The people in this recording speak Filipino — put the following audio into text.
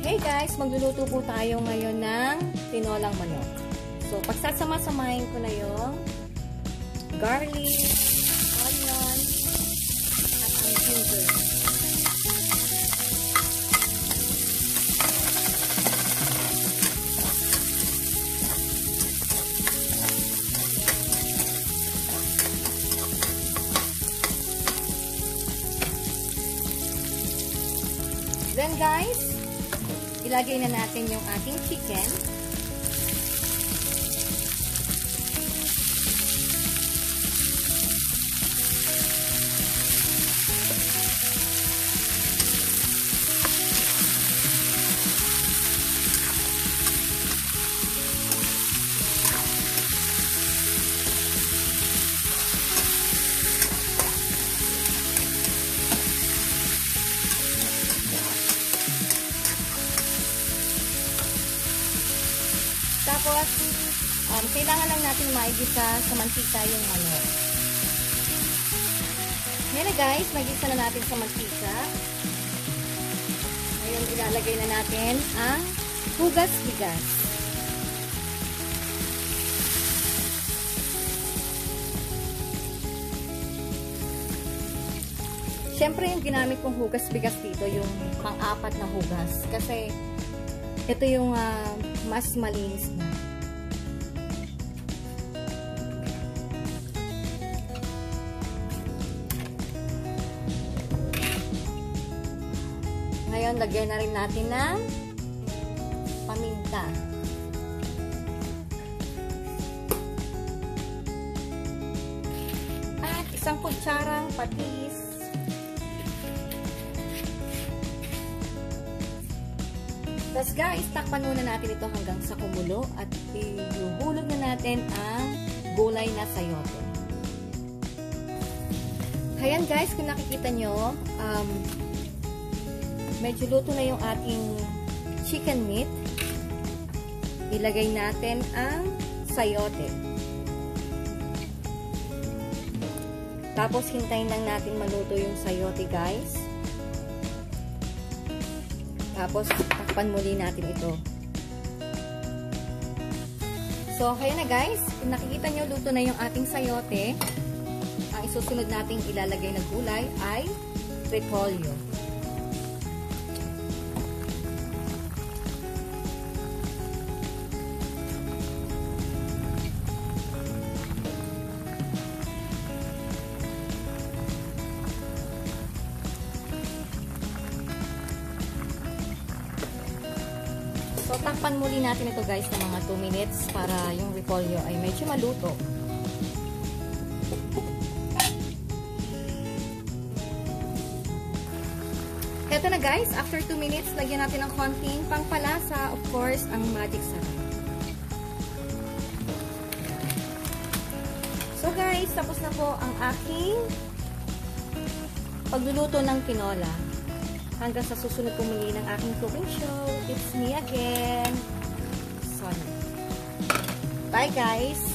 Hey guys, magluluto po tayo ngayon ng tinolang manok. So, pagsasama-samahin ko na yung garlic, onion, at ang ginger. Then guys, ilagay na natin yung ating chicken. Tapos, kailangan lang natin maigisa sa mantika yung manok. Ngayon na guys, magisa na natin sa mantika. Ngayon, ilalagay na natin ang hugas bigas. Siyempre, yung ginamit kong hugas bigas dito, yung pang-apat na hugas. Kasi, ito yung mas malinis na. Ngayon, lagyan na rin natin ng paminta. At isang kutsarang patis. Tapos guys, takpan muna natin ito hanggang sa kumulo at ihuhulog na natin ang gulay na sayote. Ayan guys, kung nakikita nyo, medyo luto na yung ating chicken meat. Ilagay natin ang sayote. Tapos hintayin lang natin maluto yung sayote guys. Tapos, takpan muli natin ito. So, kaya na guys. Kung nakikita nyo, luto na yung ating sayote. Ang isusunod nating ilalagay na gulay ay repolyo. So, takpan muli natin ito guys ng mga 2 minutes para yung repolyo ay medyo maluto. Ito na guys, after 2 minutes, lagyan natin ng konting pangpalasa, of course, ang magic sarap. So guys, tapos na po ang aking pagluluto ng tinola. Hanggang sa susunod kong muli ng aking cooking show. It's me again, Sona. Bye guys!